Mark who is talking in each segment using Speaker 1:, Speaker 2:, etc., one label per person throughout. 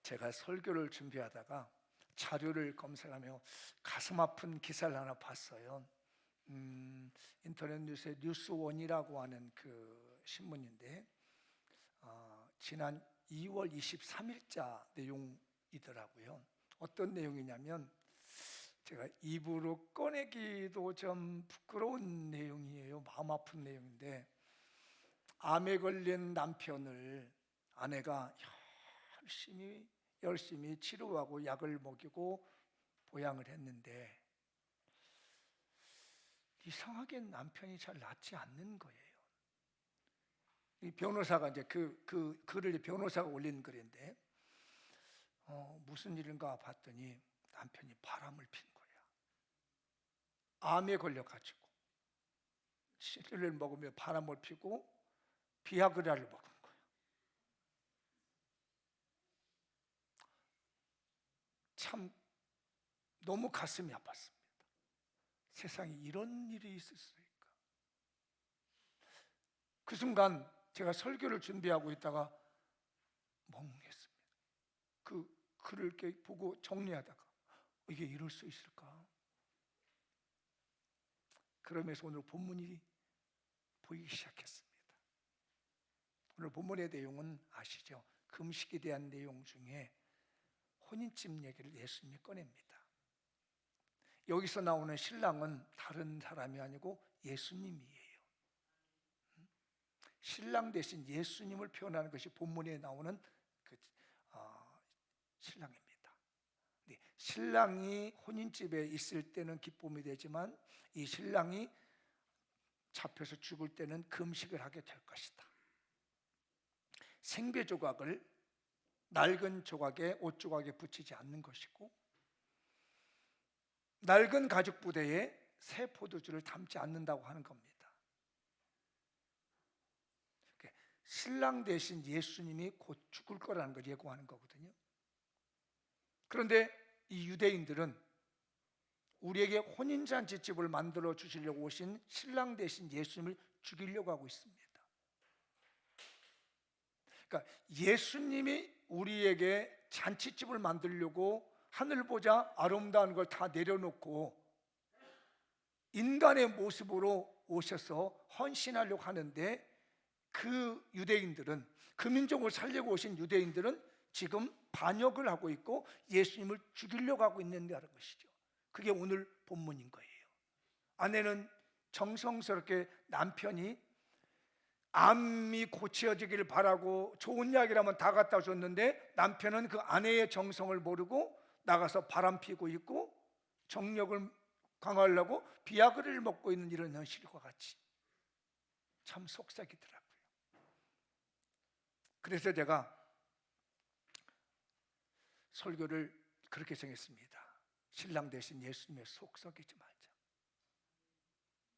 Speaker 1: 제가 설교를 준비하다가 자료를 검색하며 가슴 아픈 기사를 하나 봤어요. 인터넷 뉴스에 뉴스원이라고 하는 그 신문인데 지난 2월 23일자 내용이더라고요. 어떤 내용이냐면 제가 입으로 꺼내기도 좀 부끄러운 내용이에요. 마음 아픈 내용인데, 암에 걸린 남편을 아내가 열심히 치료하고 약을 먹이고 보양을 했는데 이상하게 남편이 잘 낫지 않는 거예요. 이 변호사가 이제 그 글을 변호사가 올린 글인데 무슨 일인가 봤더니 남편이 바람을 핀 거야. 암에 걸려가지고 치료를 먹으며 바람을 피고 비아그라를 먹은 거야. 참 너무 가슴이 아팠습니다. 세상에 이런 일이 있을 수 있을까? 그 순간 제가 설교를 준비하고 있다가 멍했습니다. 그 글을 이렇게 보고 정리하다가 이게 이럴 수 있을까? 그러면서 오늘 본문이 보이기 시작했습니다. 오늘 본문의 내용은 아시죠? 금식에 대한 내용 중에 혼인집 얘기를 예수님이 꺼냅니다. 여기서 나오는 신랑은 다른 사람이 아니고 예수님이에요. 신랑 대신 예수님을 표현하는 것이 본문에 나오는 신랑입니다. 신랑이 혼인집에 있을 때는 기쁨이 되지만 이 신랑이 잡혀서 죽을 때는 금식을 하게 될 것이다. 생배 조각을 낡은 조각에 옷 조각에 붙이지 않는 것이고, 낡은 가죽 부대에 새 포도주를 담지 않는다고 하는 겁니다. 신랑 대신 예수님이 곧 죽을 거라는 걸 예고하는 거거든요. 그런데 이 유대인들은 우리에게 혼인잔치집을 만들어 주시려고 오신 신랑 대신 예수님을 죽이려고 하고 있습니다. 그러니까 예수님이 우리에게 잔치집을 만들려고 하늘 보자 아름다운 걸 다 내려놓고 인간의 모습으로 오셔서 헌신하려고 하는데, 그 유대인들은, 그 민족을 살려고 오신 유대인들은 지금 반역을 하고 있고 예수님을 죽이려고 하고 있는다는 것이죠. 그게 오늘 본문인 거예요. 아내는 정성스럽게 남편이 암이 고쳐지기를 바라고 좋은 약이라면 다 갖다 줬는데 남편은 그 아내의 정성을 모르고 나가서 바람 피고 있고 정력을 강화하려고 비아그라를 먹고 있는 이런 현실과 같이 참 속삭이더라고요. 그래서 제가 설교를 그렇게 정했습니다. 신랑 대신 예수님의 속 썩이지 말자.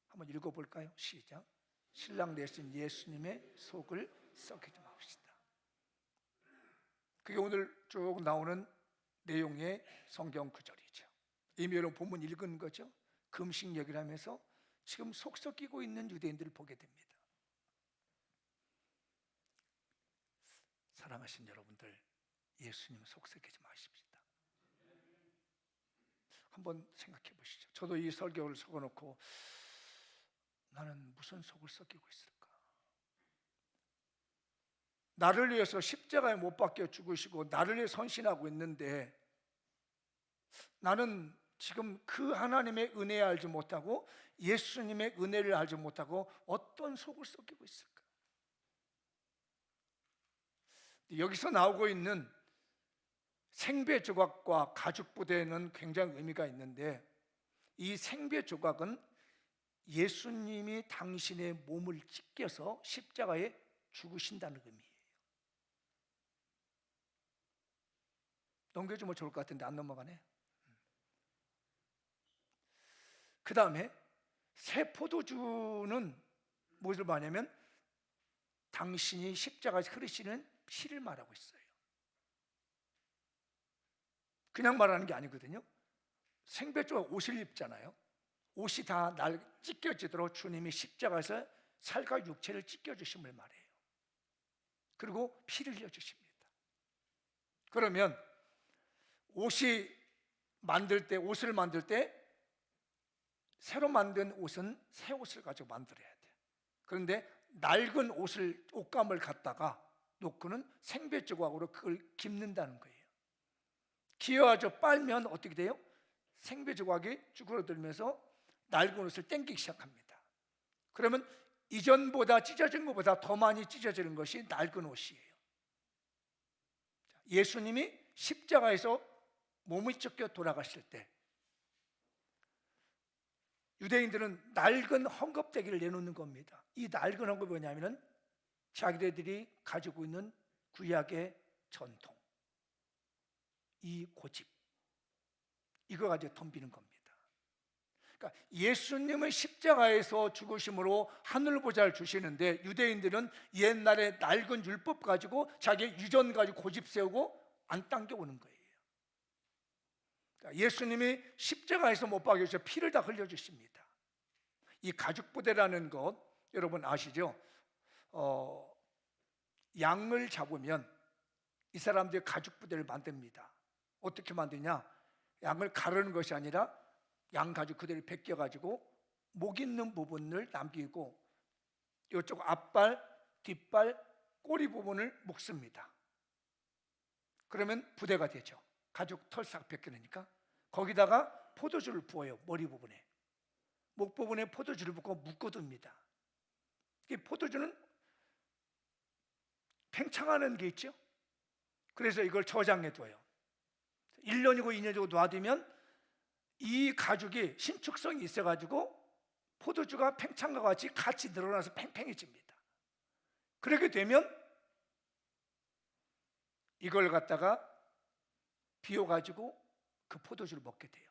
Speaker 1: 한번 읽어볼까요? 시작. 신랑 대신 예수님의 속을 썩이지 맙시다. 그게 오늘 쭉 나오는 내용의 성경 구절이죠. 이미 여러분 본문 읽은 거죠. 금식 얘기를 하면서 지금 속 썩이고 있는 유대인들을 보게 됩니다. 사랑하신 여러분들, 예수님 속 썩이지 마십시다. 한번 생각해 보시죠. 저도 이 설교를 적어놓고 나는 무슨 속을 썩이고 있을까? 나를 위해서 십자가에 못 박혀 죽으시고 나를 위해 선신하고 있는데 나는 지금 그 하나님의 은혜 알지 못하고 예수님의 은혜를 알지 못하고 어떤 속을 썩이고 있을까? 여기서 나오고 있는 생배 조각과 가죽 부대에는 굉장히 의미가 있는데, 이 생배 조각은 예수님이 당신의 몸을 찢겨서 십자가에 죽으신다는 의미예요. 넘겨주면 좋을 것 같은데 안 넘어가네. 그 다음에 새 포도주는 무엇을 말하냐면 당신이 십자가에서 흐르시는 피를 말하고 있어요. 그냥 말하는 게 아니거든요. 생배조각 옷을 입잖아요. 옷이 다 찢겨지도록 주님이 십자가에서 살과 육체를 찢겨주심을 말해요. 그리고 피를 흘려주십니다. 그러면 옷을 만들 때 새로 만든 옷은 새 옷을 가지고 만들어야 돼. 그런데 낡은 옷감을 갖다가 놓고는 생배 조각으로 그걸 깁는다는 거예요. 기어가지고 빨면 어떻게 돼요? 생배 조각이 쭈그러들면서 낡은 옷을 땡기기 시작합니다. 그러면 이전보다 찢어진 것보다 더 많이 찢어지는 것이 낡은 옷이에요. 예수님이 십자가에서 몸이 찢겨 돌아가실 때 유대인들은 낡은 헝겊대기를 내놓는 겁니다. 이 낡은 헝겊이 뭐냐면 자기들이 가지고 있는 구약의 전통, 이 고집, 이거 가지고 덤비는 겁니다. 그러니까 예수님은 십자가에서 죽으심으로 하늘보좌를 주시는데 유대인들은 옛날에 낡은 율법 가지고 자기 유전 가지고 고집 세우고 안 당겨오는 거예요. 그러니까 예수님이 십자가에서 못 박혀서 피를 다 흘려주십니다. 이 가죽부대라는 것 여러분 아시죠? 양을 잡으면 이 사람들이 가죽부대를 만듭니다. 어떻게 만드냐? 양을 가르는 것이 아니라 양 가죽 그대로 벗겨가지고 목 있는 부분을 남기고 이쪽 앞발, 뒷발, 꼬리 부분을 묶습니다. 그러면 부대가 되죠. 가죽 털 싹 벗겨내니까 거기다가 포도주를 부어요. 머리 부분에, 목 부분에 포도주를 붓고 묶어둡니다. 이 포도주는 팽창하는 게 있죠. 그래서 이걸 저장해둬요. 1년이고 2년이고 놔두면 이 가죽이 신축성이 있어가지고 포도주가 팽창과 같이 늘어나서 팽팽해집니다. 그렇게 되면 이걸 갖다가 비워가지고 그 포도주를 먹게 돼요.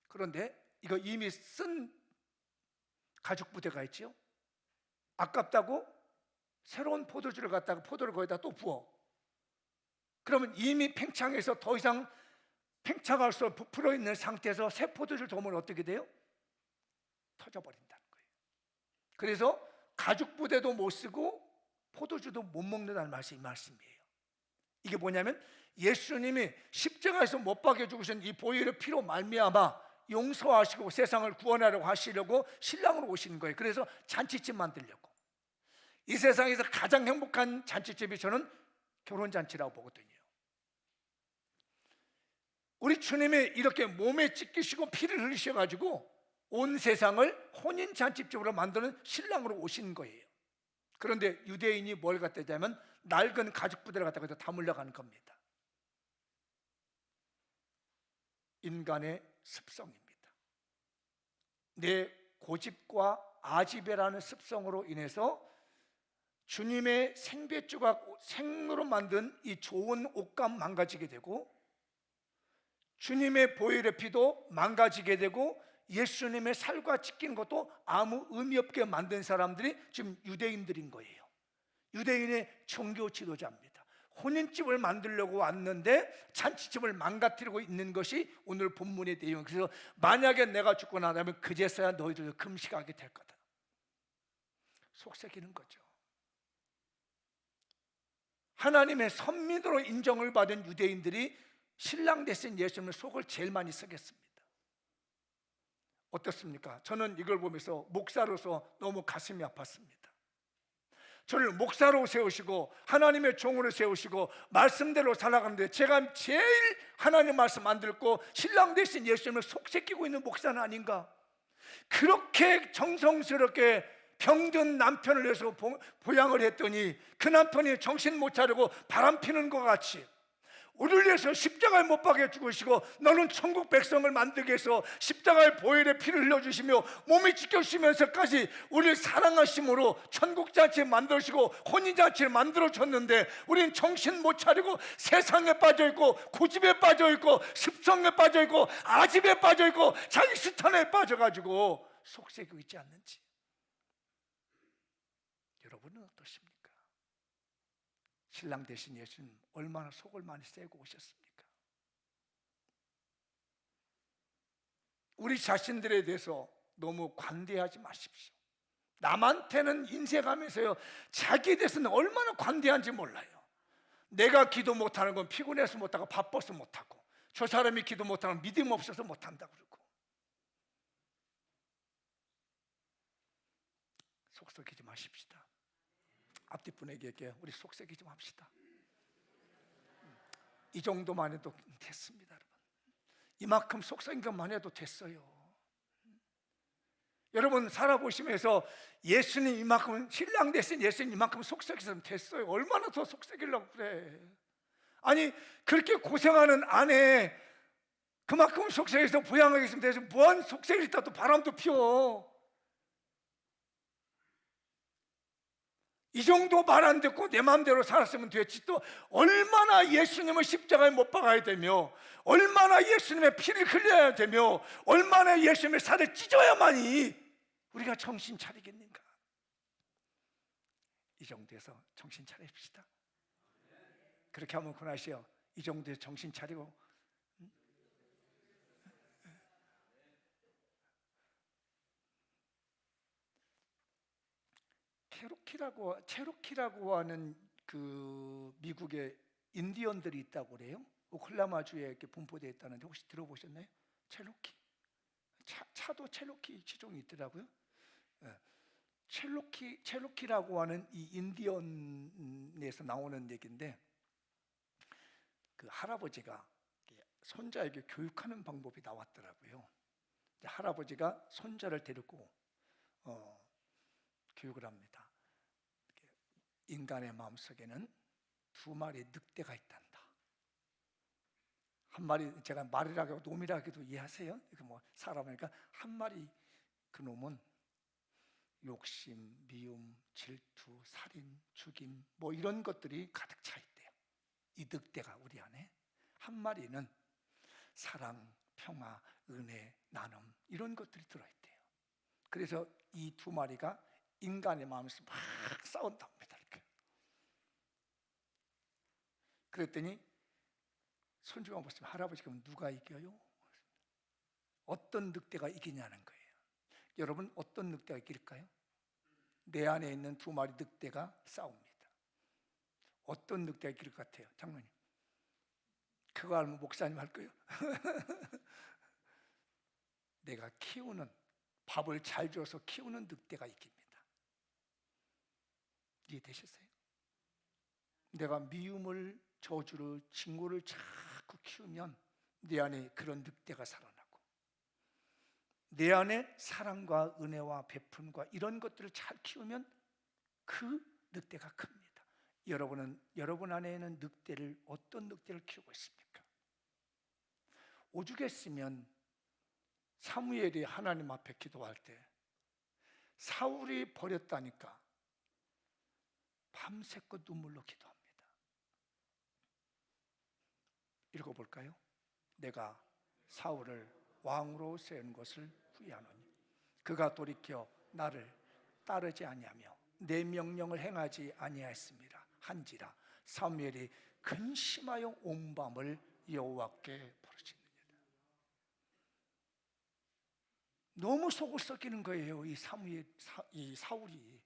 Speaker 1: 그런데 이거 이미 쓴 가죽 부대가 있죠. 아깝다고 새로운 포도주를 갖다가 포도를 거기다 또 부어. 그러면 이미 팽창해서 더 이상 팽창할 수 없이 부풀어 있는 상태에서 새 포도주를 넣으면 어떻게 돼요? 터져버린다는 거예요. 그래서 가죽 부대도 못 쓰고 포도주도 못 먹는다는 말씀이에요. 이게 뭐냐면 예수님이 십자가에서 못 박혀 죽으신 이 보혈의 피로 말미암아 용서하시고 세상을 구원하려고 하시려고 신랑으로 오시는 거예요. 그래서 잔치집 만들려고. 이 세상에서 가장 행복한 잔치집이 저는 결혼잔치라고 보거든요. 우리 주님이 이렇게 몸에 찢기시고 피를 흘리셔가지고 온 세상을 혼인잔치집으로 만드는 신랑으로 오신 거예요. 그런데 유대인이 뭘 갖다 대면 낡은 가죽부대를 갖다가 담으려고 하는 겁니다. 인간의 습성입니다. 내 고집과 아집이라는 습성으로 인해서 주님의 생배조각 생으로 만든 이 좋은 옷감 망가지게 되고 주님의 보혈의 피도 망가지게 되고 예수님의 살과 찢긴 것도 아무 의미 없게 만든 사람들이 지금 유대인들인 거예요. 유대인의 종교 지도자입니다. 혼인집을 만들려고 왔는데 잔치집을 망가뜨리고 있는 것이 오늘 본문의 내용. 그래서 만약에 내가 죽고 나면 그제서야 너희들 금식하게 될 거다. 속삭이는 거죠. 하나님의 선민으로 인정을 받은 유대인들이 신랑 대신 예수님의 속을 제일 많이 쓰겠습니다. 어떻습니까? 저는 이걸 보면서 목사로서 너무 가슴이 아팠습니다. 저를 목사로 세우시고 하나님의 종으로 세우시고 말씀대로 살아가는데 제가 제일 하나님 말씀 안 듣고 신랑 대신 예수님을 속삭이고 있는 목사는 아닌가? 그렇게 정성스럽게 병든 남편을 위해서 보양을 했더니 그 남편이 정신 못 차리고 바람 피는 것 같이 우리를 위해서 십자가에 못 박혀 죽으시고 너는 천국 백성을 만들기 위해서 십자가의 보혈의 피를 흘려주시며 몸이 찢겨지면서까지 우리를 사랑하심으로 천국잔치 만드시고 혼인잔치를 만들어줬는데 우리는 정신 못 차리고 세상에 빠져있고 고집에 빠져있고 습성에 빠져있고 아집에 빠져있고 자기 스탄에 빠져가지고 속삭이고 있지 않는지. 여러분은 어떠십니까? 신랑 대신 예수님 얼마나 속을 많이 세고 오셨습니까? 우리 자신들에 대해서 너무 관대하지 마십시오. 남한테는 인색하면서요 자기에 대해서는 얼마나 관대한지 몰라요. 내가 기도 못하는 건 피곤해서 못하고 바빠서 못하고, 저 사람이 기도 못하는 건 믿음 없어서 못한다 그러고. 속썩이지 마십시다. 앞뒤 분에게 얘기해요. 우리 속썩이지 좀 합시다. 이 정도만 해도 됐습니다, 여러분. 이만큼 속썩인 것만 해도 됐어요. 여러분 살아보시면서 예수님 이만큼, 신랑 대신 예수님 이만큼 속썩이면 됐어요. 얼마나 더 속썩이려고 그래. 아니 그렇게 고생하는 아내 그만큼 속썩여서 부양하게 있으면 되지, 뭐한 속썩일 있다 또 바람도 피워. 이 정도 말 안 듣고 내 마음대로 살았으면 됐지, 또 얼마나 예수님을 십자가에 못 박아야 되며, 얼마나 예수님의 피를 흘려야 되며, 얼마나 예수님의 살을 찢어야만이 우리가 정신 차리겠는가. 이 정도에서 정신 차립시다. 그렇게 하면 권하시오. 이 정도에 정신 차리고. 체로키라고 하는 그 미국의 인디언들이 있다고 그래요. 오클라마주에 이렇게 분포되어 있다는데 혹시 들어보셨나요? 체로키. 차도 체로키 지종이 있더라고요. 체로키라고 하는 이 인디언에서 나오는 얘기인데, 그 할아버지가 손자에게 교육하는 방법이 나왔더라고요. 할아버지가 손자를 데리고 교육을 합니다. 인간의 마음속에는 두 마리의 늑대가 있단다. 한 마리, 제가 말이라고 놈이라고도 이해하세요? 뭐 사람이니까 한 마리, 그 놈은 욕심, 미움, 질투, 살인, 죽임 뭐 이런 것들이 가득 차 있대요. 이 늑대가 우리 안에. 한 마리는 사랑, 평화, 은혜, 나눔 이런 것들이 들어있대요. 그래서 이 두 마리가 인간의 마음에서 막 싸운답니다. 이렇게. 그랬더니 손주가 보시면, 할아버지 그럼 누가 이겨요? 어떤 늑대가 이기냐는 거예요. 여러분 어떤 늑대가 이길까요? 내 안에 있는 두 마리 늑대가 싸웁니다. 어떤 늑대가 이길 것 같아요? 장로님, 그거 알면 목사님 할 거예요. 내가 키우는, 밥을 잘 줘서 키우는 늑대가 이깁니다. 이해되셨어요? 내가 미움을, 저주를, 증오를 자꾸 키우면 내 안에 그런 늑대가 살아나고, 내 안에 사랑과 은혜와 베푼과 이런 것들을 잘 키우면 그 늑대가 큽니다. 여러분 안에는 늑대를, 어떤 늑대를 키우고 있습니까? 오죽했으면 사무엘이 하나님 앞에 기도할 때 사울이 버렸다니까 밤새껏 눈물로 기도합니다. 읽어볼까요? 내가 사울을 왕으로 세운 것을 후회하노니 그가 돌이켜 나를 따르지 아니하며 내 명령을 행하지 아니하였습니다 한지라 사무엘이 근심하여 온 밤을 여호와께 부르짖느니라. 너무 속을 썩이는 거예요. 이 사울이.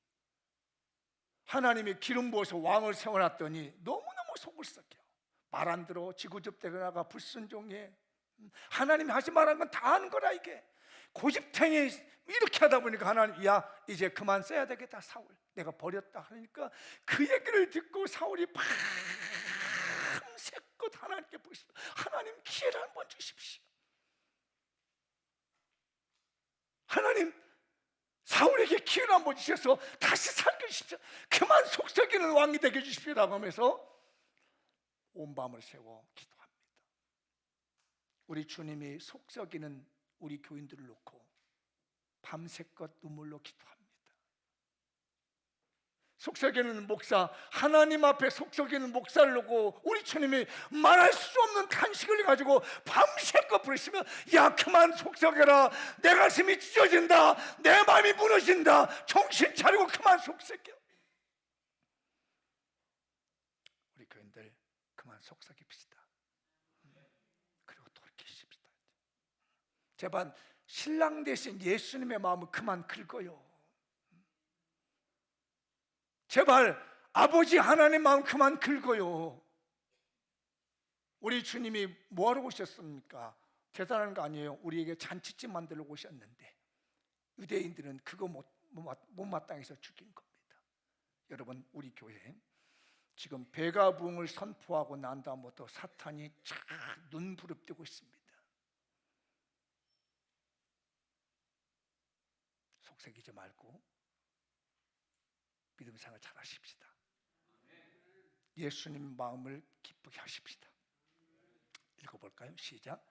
Speaker 1: 하나님이 기름 부어서 왕을 세워놨더니 너무너무 속을 썩여. 말 안 들어, 지구접대거나가 불순종해. 하나님이 하지 말한 건 다 하는 거라. 이게 고집탱이 이렇게 하다 보니까 하나님, 야 이제 그만 써야 되겠다 사울, 내가 버렸다 하니까 그 얘기를 듣고 사울이 밤새껏 하나님께 보십시오. 하나님 기회를 한번 주십시오. 하나님 사울에게 기회를 한번 주셔서 다시 살게 주십시오. 그만 속썩이는 왕이 되게 해주십시오라고 하면서 온 밤을 새워 기도합니다. 우리 주님이 속썩이는 우리 교인들을 놓고 밤새껏 눈물로 기도합니다. 속썩이는 목사, 하나님 앞에 속썩이는 목사를 놓고 우리 주님이 말할 수 없는 탄식을 가지고 밤새껏 부르시면, 야 그만 속썩여라, 내 가슴이 찢어진다, 내 마음이 무너진다, 정신 차리고 그만 속썩여. 우리 교인들 그만 속삭입시다. 그리고 돌이키십시다. 제발 신랑 대신 예수님의 마음을 그만 긁어요. 제발 아버지 하나님 마음 그만 긁어요. 우리 주님이 뭐하러 오셨습니까? 대단한 거 아니에요. 우리에게 잔치집 만들러 오셨는데 유대인들은 그거 못마땅해서 죽인 겁니다. 여러분, 우리 교회 지금 배가 부흥을 선포하고 난 다음부터 사탄이 쫙 눈부릅뜨고 있습니다. 속색이지 말고 믿음 생활 잘 하십시다. 예수님 마음을 기쁘게 하십시다. 읽어볼까요? 시작.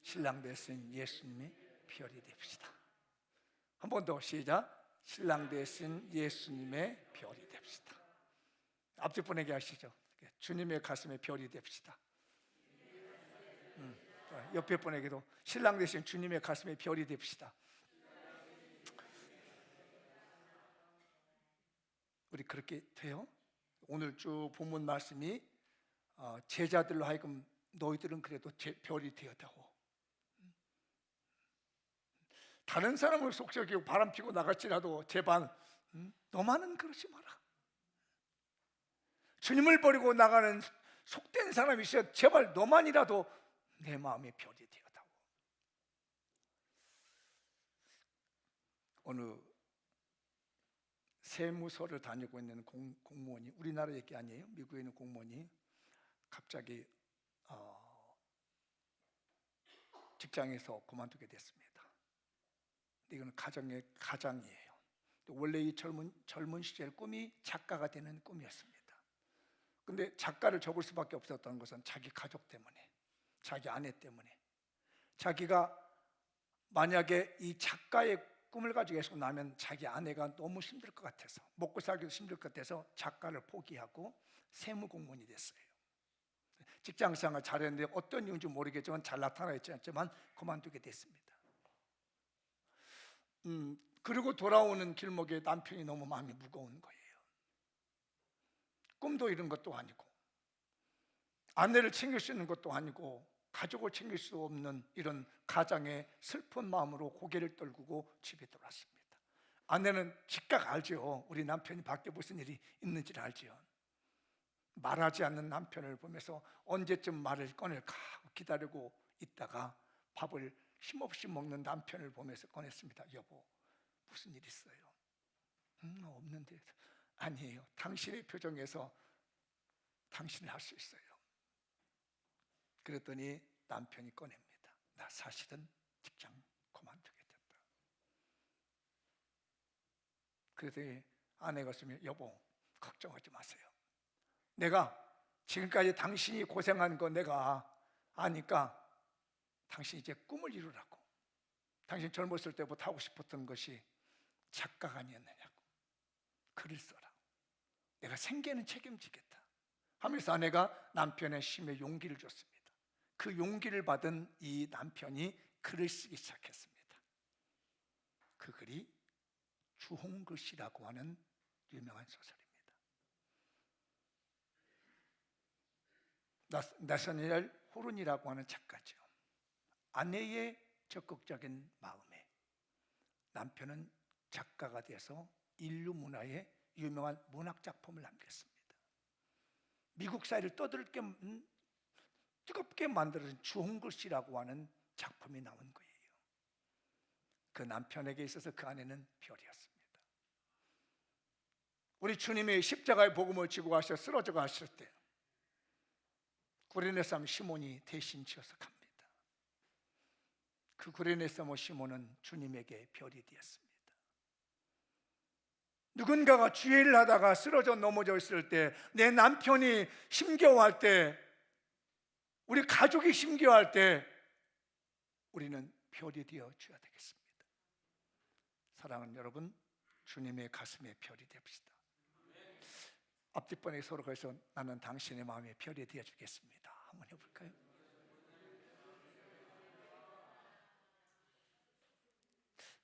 Speaker 1: 신랑 되신 예수님의 별이 됩시다. 한 번 더 시작. 신랑 되신 예수님의 별이 됩시다. 앞뒤 보내게 하시죠. 주님의 가슴에 별이 됩시다. 옆에 분에게도 신랑 되신 주님의 가슴에 별이 됩시다. 우리 그렇게 돼요? 오늘 쭉 본문 말씀이 제자들로 하여금 너희들은 그래도 별이 되었다고. 다른 사람을 속삭이고 바람 피고 나갈지라도 제발 너만은 그러지 마라. 주님을 버리고 나가는 속된 사람이 있어 제발 너만이라도 내 마음의 별이 되었다고. 어느 세무서를 다니고 있는 공무원이, 우리나라 얘기 아니에요, 미국에 있는 공무원이 갑자기 직장에서 그만두게 됐습니다. 이건 가정의 가장이에요. 원래 이 젊은 시절 꿈이 작가가 되는 꿈이었습니다. 근데 작가를 접을 수밖에 없었던 것은 자기 가족 때문에, 자기 아내 때문에. 자기가 만약에 이 작가의 꿈을 가지고 계속 나면 자기 아내가 너무 힘들 것 같아서, 먹고 살기도 힘들 것 같아서 작가를 포기하고 세무공무원이 됐어요. 직장생활 잘했는데 어떤 이유인지 모르겠지만 잘 나타나 있지 않지만 그만두게 됐습니다. 그리고 돌아오는 길목에 남편이 너무 마음이 무거운 거예요. 꿈도 이룬 것도 아니고 아내를 챙길 수 있는 것도 아니고 가족을 챙길 수 없는 이런 가장의 슬픈 마음으로 고개를 떨구고 집에 돌아왔습니다. 아내는 즉각 알죠. 우리 남편이 밖에 무슨 일이 있는지를 알죠. 말하지 않는 남편을 보면서 언제쯤 말을 꺼낼까 기다리고 있다가 밥을 힘없이 먹는 남편을 보면서 꺼냈습니다. 여보, 무슨 일 있어요? 없는데. 아니에요. 당신의 표정에서 당신을 할 수 있어요. 그랬더니 남편이 꺼냅니다. 나 사실은 직장 그만두게 됐다. 그랬더니 아내가 쓰면 여보, 걱정하지 마세요. 내가 지금까지 당신이 고생한 거 내가 아니까 당신 이제 꿈을 이루라고. 당신 젊었을 때부터 하고 싶었던 것이 작가가 아니었느냐고. 글을 써라. 내가 생계는 책임지겠다 하면서 아내가 남편의 심에 용기를 줬습니다. 그 용기를 받은 이 남편이 글을 쓰기 시작했습니다. 그 글이 주홍글씨라고 하는 유명한 소설입니다. 나사니엘 호른이라고 하는 작가죠. 아내의 적극적인 마음에 남편은 작가가 돼서 인류 문화에 유명한 문학 작품을 남겼습니다. 미국 사회를 떠들게 뜨겁게 만들어진 주홍글씨라고 하는 작품이 나온 거예요. 그 남편에게 있어서 그 아내는 별이었습니다. 우리 주님이 십자가의 복음을 지고 가셔 쓰러져 가실 때 구레네 사람 시몬이 대신 지어서 갑니다. 그 구레네 사람 시몬은 주님에게 별이 되었습니다. 누군가가 주일을 하다가 쓰러져 넘어져 있을 때, 내 남편이 힘겨워할 때, 우리 가족이 힘겨워할 때 우리는 별이 되어 줘야 되겠습니다. 사랑하는 여러분, 주님의 가슴에 별이 됩시다. 앞뒷번에 서로 그래서 나는 당신의 마음에 별이 되어 주겠습니다. 한번 해볼까요?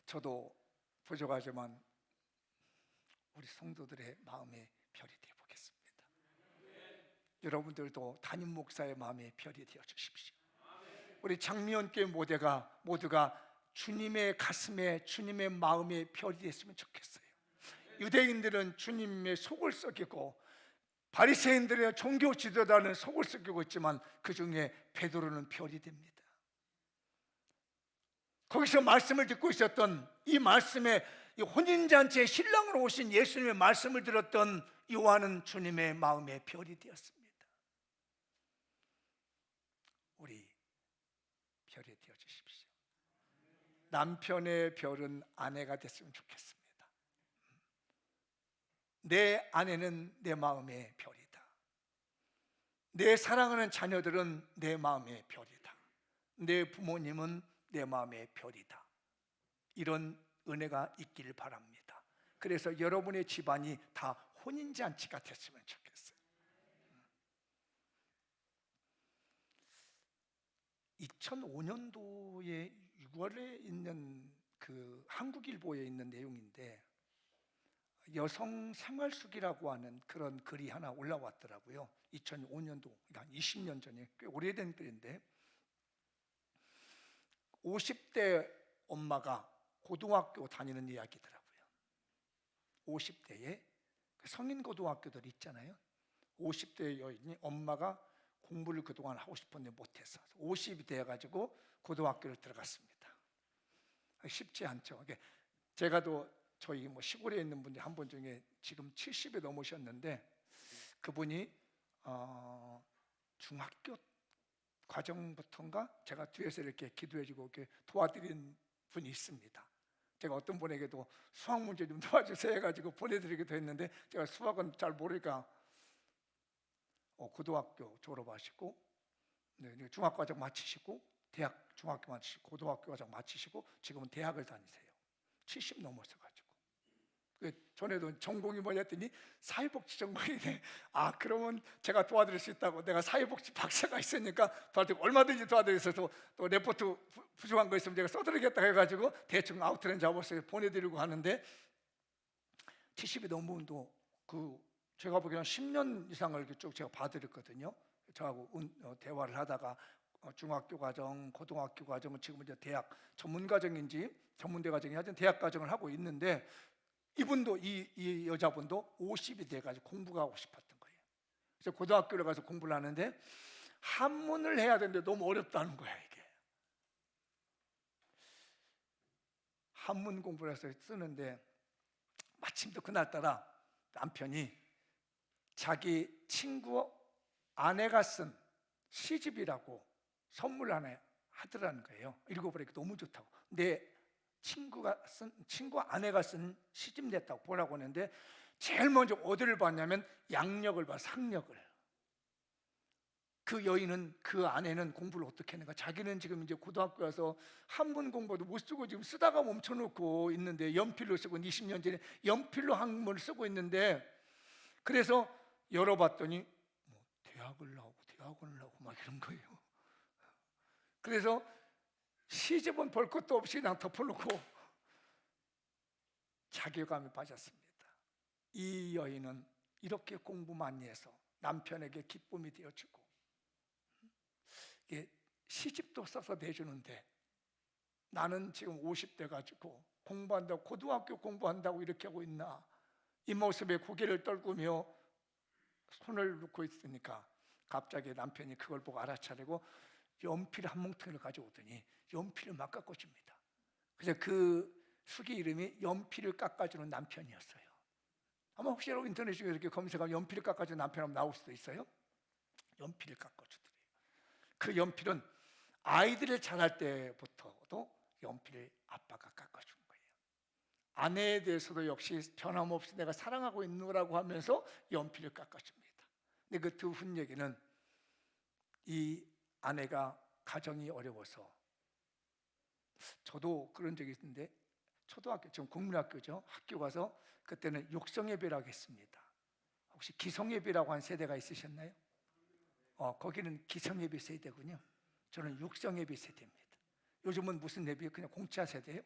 Speaker 1: 저도 부족하지만 우리 성도들의 마음에 별이 되어 보겠습니다. 여러분들도 담임 목사의 마음에 별이 되어 주십시오. 우리 장미연교회 모두가 주님의 가슴에, 주님의 마음에 별이 됐으면 좋겠어요. 유대인들은 주님의 속을 썩이고 바리새인들의 종교 지도자는 속을 썩이고 있지만 그 중에 베드로는 별이 됩니다. 거기서 말씀을 듣고 있었던 이 말씀에 이 혼인잔치에 신랑으로 오신 예수님의 말씀을 들었던 요한은 주님의 마음에 별이 되었습니다. 우리 별이 되어 주십시오. 남편의 별은 아내가 됐으면 좋겠습니다. 내 아내는 내 마음의 별이다. 내 사랑하는 자녀들은 내 마음의 별이다. 내 부모님은 내 마음의 별이다. 이런 은혜가 있기를 바랍니다. 그래서 여러분의 집안이 다 혼인잔치가 됐으면 좋겠어요. 2005년도에 6월에 있는 그 한국일보에 있는 내용인데, 여성 생활수기라고 하는 그런 글이 하나 올라왔더라고요. 2005년도, 그러니까 한 20년 전에 꽤 오래된 글인데, 50대 엄마가 고등학교 다니는 이야기더라고요. 50대에 성인 고등학교들 있잖아요. 50대 여인이 엄마가 공부를 그동안 하고 싶었는데 못해서 50이 돼가지고 고등학교를 들어갔습니다. 쉽지 않죠. 제가 또 저희 시골에 있는 분이 한 분 중에 지금 70에 넘으셨는데, 그분이 중학교 과정부터인가 제가 뒤에서 이렇게 기도해주고 이렇게 도와드린 분이 있습니다. 제가 어떤 분에게도 수학 문제 좀 도와주세요 해가지고 보내드리기도 했는데, 제가 수학은 잘 모르니까 고등학교 졸업하시고, 중학교 과정 마치시고, 대학 중학교 마치시고, 고등학교 과정 마치시고, 지금은 대학을 다니세요. 70 넘어서 가지고. 전에도 전공이 뭐냐 했더니 사회복지 전공이네. 그러면 제가 도와드릴 수 있다고, 내가 사회복지 박사가 있으니까 얼마든지 도와드려서 또 레포트 부족한 거 있으면 제가 써드리겠다 해가지고 대충 아웃라인 잡아서 보내드리고 하는데, 70이 넘으면도 제가 보기에는 10년 이상을 이렇게 쭉 제가 봐드렸거든요. 저하고 대화를 하다가 중학교 과정, 고등학교 과정은 지금 이제 대학 전문 과정인지 전문대 과정이 하여튼 대학 과정을 하고 있는데, 이분도 이 여자분도 50이 돼가지고 공부가 하고 싶었던 거예요. 그래서 고등학교를 가서 공부를 하는데 한문을 해야 되는데 너무 어렵다는 거야. 이게 한문 공부를 해서 쓰는데, 마침 또 그날따라 남편이 자기 친구 아내가 쓴 시집이라고 선물 하나 하더라는 거예요. 읽어보니까 너무 좋다고. 내 친구 아내가 쓴 시집 냈다고 보라고 하는데, 제일 먼저 어디를 봤냐면 양력을 봐, 상력을. 그 여인은, 그 아내는 공부를 어떻게 했는가? 자기는 지금 이제 고등학교 와서 한문 공부도 못 쓰고 지금 쓰다가 멈춰놓고 있는데, 연필로 쓰고 20년 전에 연필로 한문을 쓰고 있는데, 그래서 열어봤더니 대학원을 나오고 막 이런 거예요. 그래서 시집은 볼 것도 없이 그냥 덮어놓고 자괴감에 빠졌습니다. 이 여인은 이렇게 공부 많이 해서 남편에게 기쁨이 되어주고, 시집도 써서 내주는데, 나는 지금 50대 가지고 공부한다고, 고등학교 공부한다고 이렇게 하고 있나? 이 모습에 고개를 떨구며 손을 놓고 있으니까 갑자기 남편이 그걸 보고 알아차리고 연필 한 뭉텅이를 가져오더니 연필을 막 깎아줍니다. 그래서 그 수기 이름이 연필을 깎아주는 남편이었어요. 아마 혹시 여러분 인터넷 중에 이렇게 검색하면 연필을 깎아주는 남편 하면 나올 수도 있어요. 연필을 깎아주더래요. 그 연필은 아이들을 자랄 때부터도 연필을 아빠가 깎아준 거예요. 아내에 대해서도 역시 변함없이 내가 사랑하고 있는 거라고 하면서 연필을 깎아줍니다. 근데 그 두 분 얘기는, 이 아내가 가정이 어려워서, 저도 그런 적이 있는데, 초등학교, 지금 국민학교죠, 학교 가서 그때는 육성예배라고 했습니다. 혹시 기성예배라고 한 세대가 있으셨나요? 거기는 기성예배 세대군요. 저는 육성예배 세대입니다. 요즘은 무슨 예배예요? 그냥 공짜 세대예요?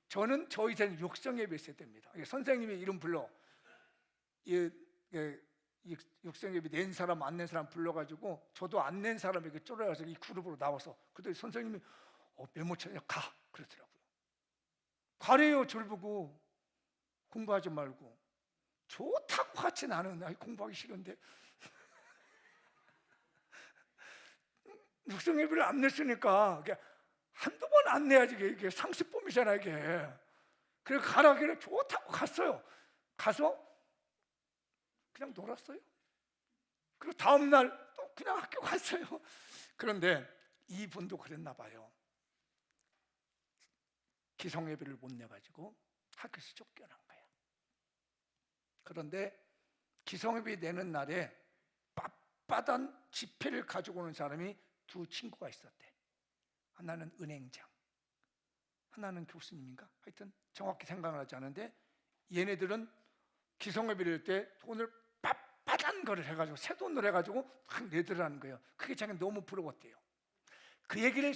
Speaker 1: 저희 세대는 육성예배 세대입니다. 선생님이 이름 불러, 육성예배 낸 사람 안 낸 사람 불러가지고, 저도 안 낸 사람에게 쫄아서 이 그룹으로 나와서, 그때 선생님이 메모장에 가 그러더라고요. 가래요. 절 보고 공부하지 말고. 좋다고 같이 나는 공부하기 싫은데 묵상 예배를 안 냈으니까 한두 번 안 내야지 이게 상습범이잖아 이게. 그래서 가라길래 좋다고 갔어요. 가서 그냥 놀았어요. 그리고 다음날 또 그냥 학교 갔어요. 그런데 이분도 그랬나 봐요. 기성예배를 못 내가지고 학교에서 쫓겨난 거야. 그런데 기성예배 내는 날에 빳빳한 지폐를 가지고 오는 사람이 두 친구가 있었대. 하나는 은행장, 하나는 교수님인가? 하여튼 정확히 생각나지 않은데 얘네들은 기성예배를 낼 때 돈을 빳빳한 거를 해가지고 새 돈을 해가지고 막 내더라는 거예요. 그게 자기 너무 부러웠대요. 그 얘기를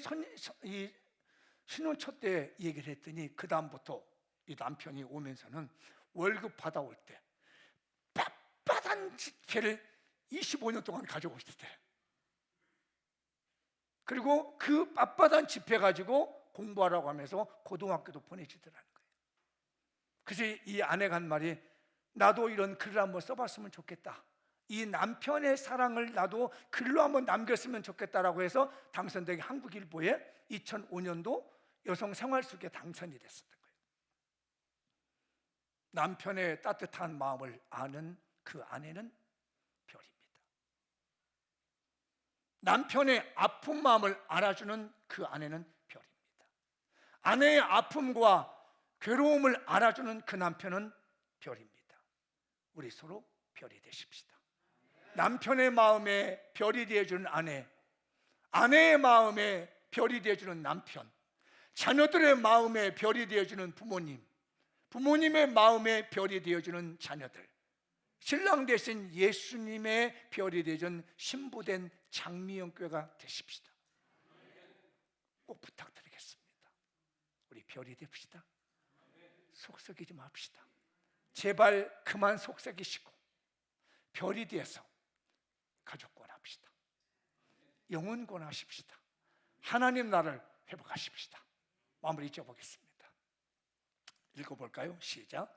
Speaker 1: 신혼 첫 때 얘기를 했더니 그 다음부터 이 남편이 오면서는 월급 받아올 때 빳빳한 지폐를 25년 동안 가지고 있었대. 그리고 그 빳빳한 지폐 가지고 공부하라고 하면서 고등학교도 보내주더라는 거예요. 그래서 이 아내가 한 말이, 나도 이런 글을 한번 써봤으면 좋겠다. 이 남편의 사랑을 나도 글로 한번 남겼으면 좋겠다라고 해서 당선되게 한국일보에 2005년도 여성 생활 속에 당선이 됐었던 거예요. 남편의 따뜻한 마음을 아는 그 아내는 별입니다. 남편의 아픈 마음을 알아주는 그 아내는 별입니다. 아내의 아픔과 괴로움을 알아주는 그 남편은 별입니다. 우리 서로 별이 되십시다. 남편의 마음에 별이 되어주는 아내, 아내의 마음에 별이 되어주는 남편, 자녀들의 마음에 별이 되어주는 부모님, 부모님의 마음에 별이 되어주는 자녀들, 신랑 대신 예수님의 별이 되어준 신부된 장미영교회가 되십시다. 꼭 부탁드리겠습니다. 우리 별이 됩시다. 속썩이지 맙시다. 제발 그만 속썩이시고 별이 되어서 가족 권합시다. 영혼 권하십시다. 하나님 나라를 회복하십시다. 마무리 지어보겠습니다. 읽어볼까요? 시작.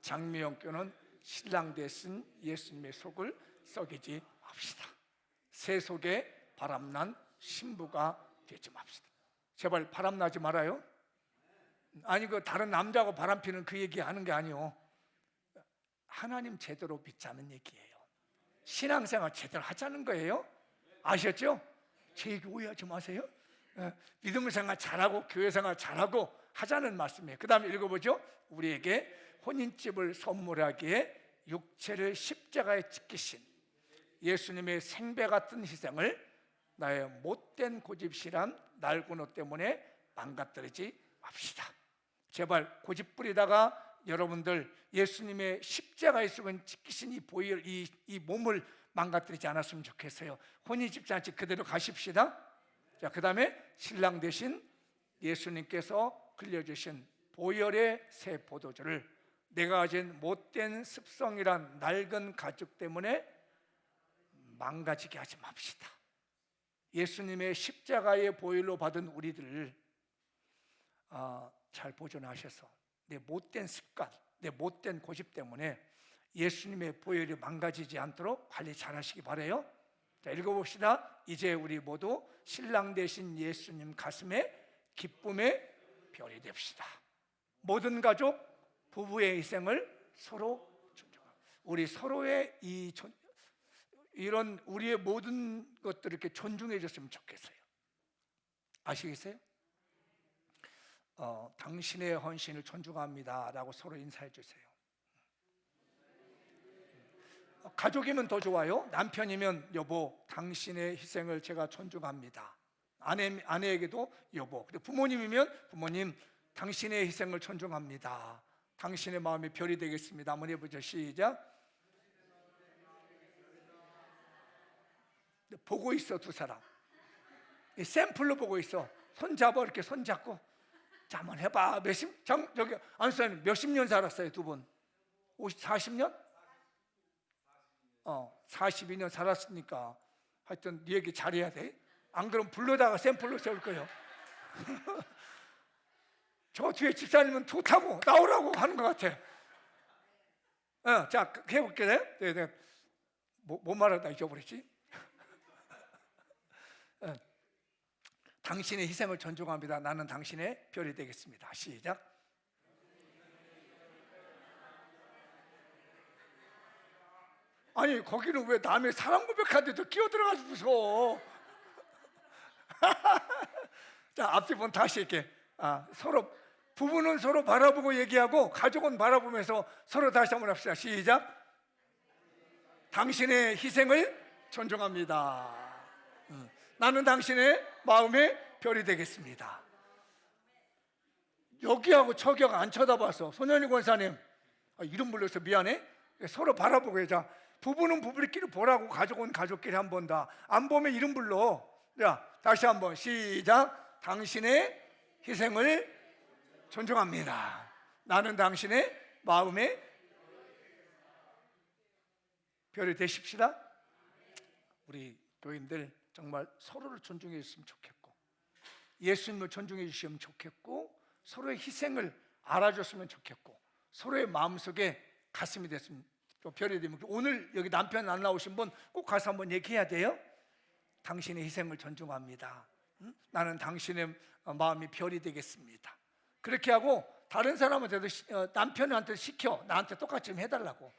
Speaker 1: 장미영교는 신랑 되신 예수님의 속을 썩이지 맙시다. 새 속에 바람난 신부가 되지 맙시다. 제발 바람나지 말아요. 아니 그 다른 남자하고 바람피는 그 얘기 하는 게 아니요. 하나님 제대로 믿자는 얘기예요. 신앙생활 제대로 하자는 거예요. 아셨죠? 제 얘기 오해하지 마세요. 믿음 생활 잘하고 교회 생활 잘하고 하자는 말씀이에요. 그 다음에 읽어보죠. 우리에게 혼인집을 선물하기에 육체를 십자가에 지키신 예수님의 생배 같은 희생을 나의 못된 고집실한 날고노 때문에 망가뜨리지 맙시다. 제발 고집 부리다가 여러분들 예수님의 십자가에 죽은 지키신 이 몸을 망가뜨리지 않았으면 좋겠어요. 혼인집잔치 그대로 가십시다. 자, 그 다음에 신랑 대신 예수님께서 흘려주신 보혈의 새 포도주를 내가 가진 못된 습성이란 낡은 가죽 때문에 망가지게 하지 맙시다. 예수님의 십자가의 보혈로 받은 우리들을 잘 보존하셔서 내 못된 습관, 내 못된 고집 때문에 예수님의 보혈이 망가지지 않도록 관리 잘 하시기 바라요. 자, 읽어봅시다. 이제 우리 모두 신랑 되신 예수님 가슴에 기쁨의 별이 됩시다. 모든 가족 부부의 희생을 서로 존중하고 우리 서로의 이런 우리의 모든 것들을 이렇게 존중해 줬으면 좋겠어요. 아시겠어요? 당신의 헌신을 존중합니다 라고 서로 인사해 주세요. 가족이면 더 좋아요. 남편이면 여보, 당신의 희생을 제가 존중합니다. 아내에게도 여보. 그리고 부모님이면 부모님, 당신의 희생을 존중합니다. 당신의 마음이 별이 되겠습니다. 한번 해보죠. 시작. 보고 있어, 두 사람. 샘플로 보고 있어. 손 잡아, 이렇게 손 잡고. 자, 한번 해봐. 저기 안수사님 몇십 년 살았어요, 두 분? 40년? 42년 살았으니까 하여튼 네 얘기 잘해야 돼. 안 그러면 불러다가 샘플로 세울 거예요. 저 뒤에 집사님은 좋다고 나오라고 하는 것 같아. 자, 해볼게. 네, 네. 뭐 말하다 잊어버렸지? 당신의 희생을 존중합니다. 나는 당신의 별이 되겠습니다. 시작. 아니, 거기는 왜 남의 사랑 고백하는데도 끼어들어가지고서 자, 앞에 분 다시 이렇게 서로, 부부는 서로 바라보고 얘기하고 가족은 바라보면서 서로 다시 한번 합시다. 시작. 당신의 희생을 존중합니다. 나는 당신의 마음의 별이 되겠습니다. 여기하고 저기하고 안 쳐다봐서 손현희 권사님, 이름 불러서 미안해. 서로 바라보고 자, 부부는 부부끼리 보라고, 가족은 가족끼리 한 번 다. 안 보면 이름 불러. 자, 다시 한번 시작. 당신의 희생을 존중합니다. 나는 당신의 마음의 별이 되십시다. 우리 교인들 정말 서로를 존중해 주셨으면 좋겠고, 예수님을 존중해 주시면 좋겠고, 서로의 희생을 알아줬으면 좋겠고, 서로의 마음속에 가슴이 됐으면, 별이 되면, 오늘 여기 남편 안 나오신 분 꼭 가서 한번 얘기해야 돼요. 당신의 희생을 존중합니다. 나는 당신의 마음이 별이 되겠습니다. 그렇게 하고 다른 사람한테도 남편한테 시켜, 나한테 똑같이 좀 해달라고.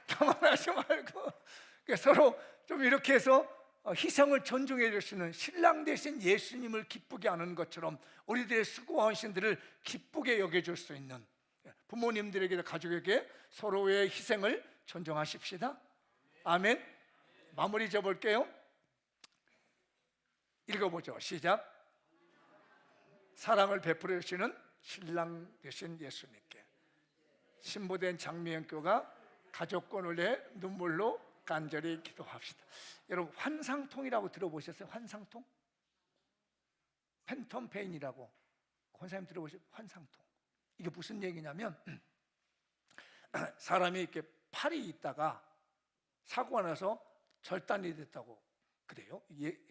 Speaker 1: 가만하지 말고 서로 좀 이렇게 해서 희생을 존중해 주시는 신랑 대신 예수님을 기쁘게 하는 것처럼 우리들의 수고와 헌신들을 기쁘게 여겨줄 수 있는, 부모님들에게, 가족에게 서로의 희생을 존중하십시다. 아멘. 마무리 지어볼게요. 읽어보죠. 시작. 사랑을 베풀어 주시는 신랑 되신 예수님께 신부된 장미연교가 가족권을 내 눈물로 간절히 기도합시다. 여러분, 환상통이라고 들어보셨어요? 환상통? 팬텀 페인이라고 권사님 들어보셨어요? 환상통. 이게 무슨 얘기냐면 사람이 이렇게 팔이 있다가 사고가 나서 절단이 됐다고 그래요.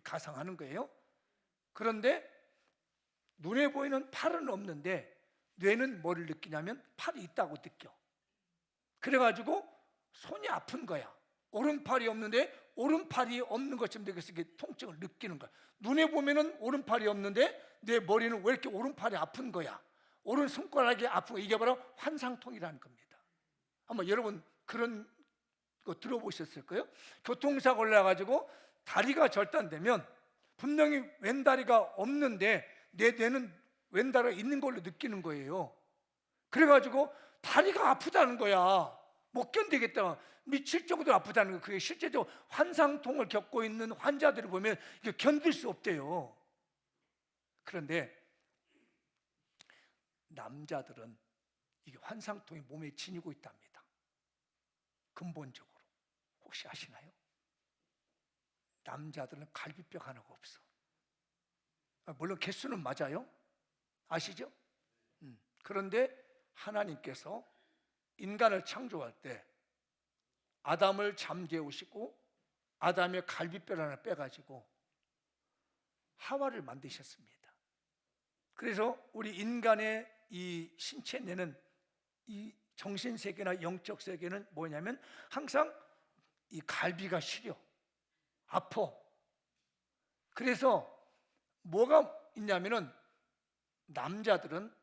Speaker 1: 가상하는 거예요. 그런데 눈에 보이는 팔은 없는데 뇌는 뭐를 느끼냐면 팔이 있다고 느껴. 그래가지고 손이 아픈 거야. 오른팔이 없는데 오른팔이 없는 것처럼 되겠어. 통증을 느끼는 거야. 눈에 보면은 오른팔이 없는데 내 머리는 왜 이렇게 오른팔이 아픈 거야. 오른 손가락이 아픈 거. 이게 바로 환상통이라는 겁니다. 한번 여러분 그런 거 들어보셨을 거예요. 교통사고를 나가지고 다리가 절단되면 분명히 왼다리가 없는데 내 뇌는 왼다리가 있는 걸로 느끼는 거예요. 그래가지고 다리가 아프다는 거야. 못 견디겠다, 미칠 정도로 아프다는 거. 그게 실제적으로 환상통을 겪고 있는 환자들을 보면 이게 견딜 수 없대요. 그런데 남자들은 이게 환상통이 몸에 지니고 있답니다. 근본적으로 혹시 아시나요? 남자들은 갈비뼈 하나가 없어. 물론 개수는 맞아요. 아시죠? 그런데 하나님께서 인간을 창조할 때 아담을 잠재우시고 아담의 갈비뼈를 하나 빼가지고 하와를 만드셨습니다. 그래서 우리 인간의 이 신체 내는 이 정신세계나 영적 세계는 뭐냐면 항상 이 갈비가 시려, 아파. 그래서 뭐가 있냐면은 남자들은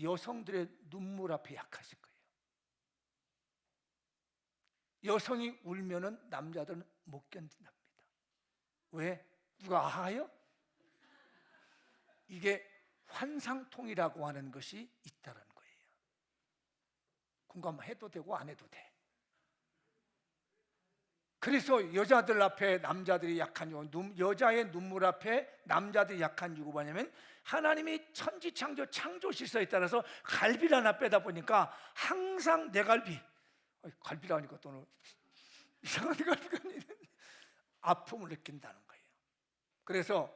Speaker 1: 여성들의 눈물 앞에 약하신 거예요. 여성이 울면은 남자들은 못 견딘답니다. 왜? 누가 아하요? 이게 환상통이라고 하는 것이 있다는 거예요. 공감해도 되고 안 해도 돼. 그래서 여자들 앞에 남자들이 약한 이유, 여자의 눈물 앞에 남자들이 약한 이유가 뭐냐면 하나님이 천지창조 창조시서에 따라서 갈비를 하나 빼다 보니까 항상 내 갈비, 갈비라니까 또는 이상한 갈비가 아니라 아픔을 느낀다는 거예요. 그래서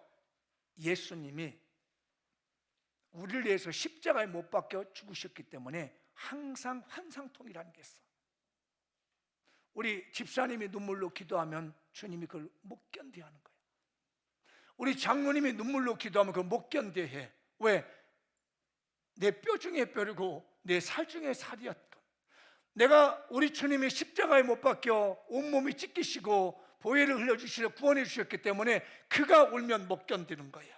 Speaker 1: 예수님이 우리를 위해서 십자가에 못 박혀 죽으셨기 때문에 항상 환상통이라는 게 있어. 우리 집사님이 눈물로 기도하면 주님이 그걸 못 견뎌 하는 거예요. 우리 장로님이 눈물로 기도하면 그걸 못 견뎌 해. 왜? 내 뼈 중에 뼈이고 내 살 중에 살이었건 내가 우리 주님이 십자가에 못 박혀 온몸이 찢기시고 보혈을 흘려주시려 구원해 주셨기 때문에 그가 울면 못 견디는 거야.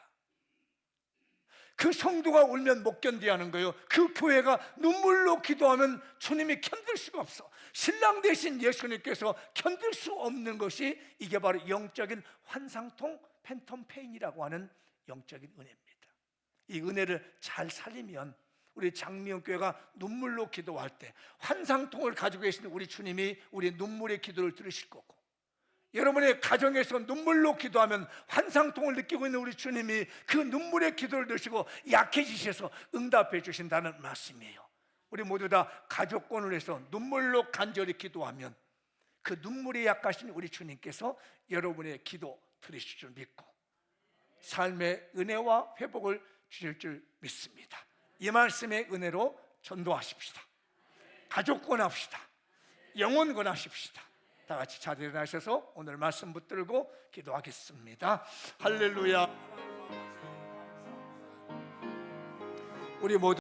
Speaker 1: 그 성도가 울면 못 견디야 하는 거예요. 그 교회가 눈물로 기도하면 주님이 견딜 수가 없어. 신랑 대신 예수님께서 견딜 수 없는 것이 이게 바로 영적인 환상통 팬텀 페인이라고 하는 영적인 은혜입니다. 이 은혜를 잘 살리면 우리 장미영 교회가 눈물로 기도할 때 환상통을 가지고 계신 우리 주님이 우리 눈물의 기도를 들으실 거고, 여러분의 가정에서 눈물로 기도하면 환상통을 느끼고 있는 우리 주님이 그 눈물의 기도를 들으시고 약해지셔서 응답해 주신다는 말씀이에요. 우리 모두 다 가족권을 해서 눈물로 간절히 기도하면 그 눈물이 약하신 우리 주님께서 여러분의 기도 들으실 줄 믿고 삶의 은혜와 회복을 주실 줄 믿습니다. 이 말씀의 은혜로 전도하십시다. 가족권 합시다. 영혼권 하십시다. 다 같이 자리에 일어나셔서 오늘 말씀 붙들고 기도하겠습니다. 할렐루야. 우리 모두